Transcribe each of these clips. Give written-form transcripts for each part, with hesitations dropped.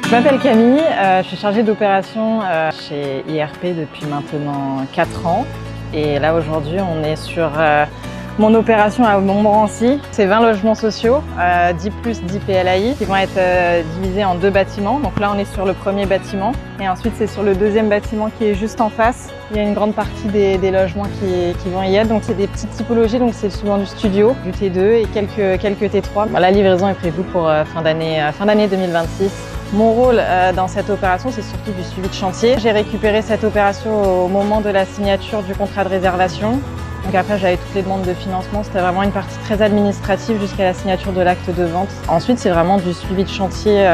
Je m'appelle Camille, je suis chargée d'opération chez IRP depuis maintenant 4 ans. Et là aujourd'hui on est sur mon opération à Montmorency. C'est 20 logements sociaux, 10 plus 10 PLAI qui vont être divisés en 2 bâtiments. Donc là on est sur le premier bâtiment et ensuite c'est sur le deuxième bâtiment qui est juste en face. Il y a une grande partie des logements qui vont y être. Donc c'est des petites typologies, donc c'est souvent du studio, du T2 et quelques T3. La livraison est prévue pour fin d'année 2026. Mon rôle dans cette opération, c'est surtout du suivi de chantier. J'ai récupéré cette opération au moment de la signature du contrat de réservation. Donc après, j'avais toutes les demandes de financement. C'était vraiment une partie très administrative jusqu'à la signature de l'acte de vente. Ensuite, c'est vraiment du suivi de chantier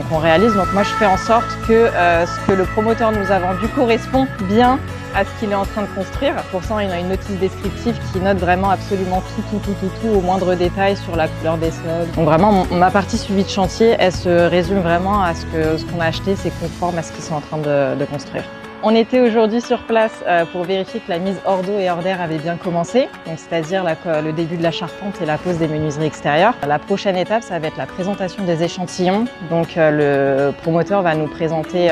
qu'on réalise. Donc moi, je fais en sorte que ce que le promoteur nous a vendu correspond bien à ce qu'il est en train de construire. Pour ça, il y a une notice descriptive qui note vraiment absolument tout au moindre détail sur la couleur des sols. Donc vraiment, ma partie suivi de chantier, elle se résume vraiment à ce qu'on a acheté, c'est conforme à ce qu'ils sont en train de construire. On était aujourd'hui sur place pour vérifier que la mise hors d'eau et hors d'air avait bien commencé, c'est-à-dire le début de la charpente et la pose des menuiseries extérieures. La prochaine étape, ça va être la présentation des échantillons. Donc le promoteur va nous présenter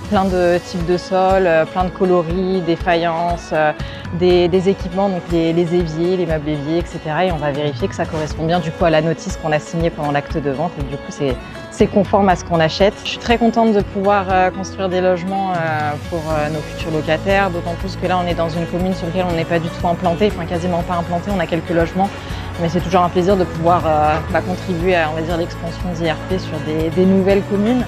plein de types de sols, plein de coloris, des faïences, des équipements, donc les éviers, les meubles éviers, etc. Et on va vérifier que ça correspond bien du coup à la notice qu'on a signée pendant l'acte de vente et du coup c'est conforme à ce qu'on achète. Je suis très contente de pouvoir construire des logements pour nos futurs locataires, d'autant plus que là on est dans une commune sur laquelle on n'est pas du tout implanté, enfin quasiment pas implanté, on a quelques logements. Mais c'est toujours un plaisir de pouvoir contribuer à, on va dire, l'expansion d'IRP sur des nouvelles communes.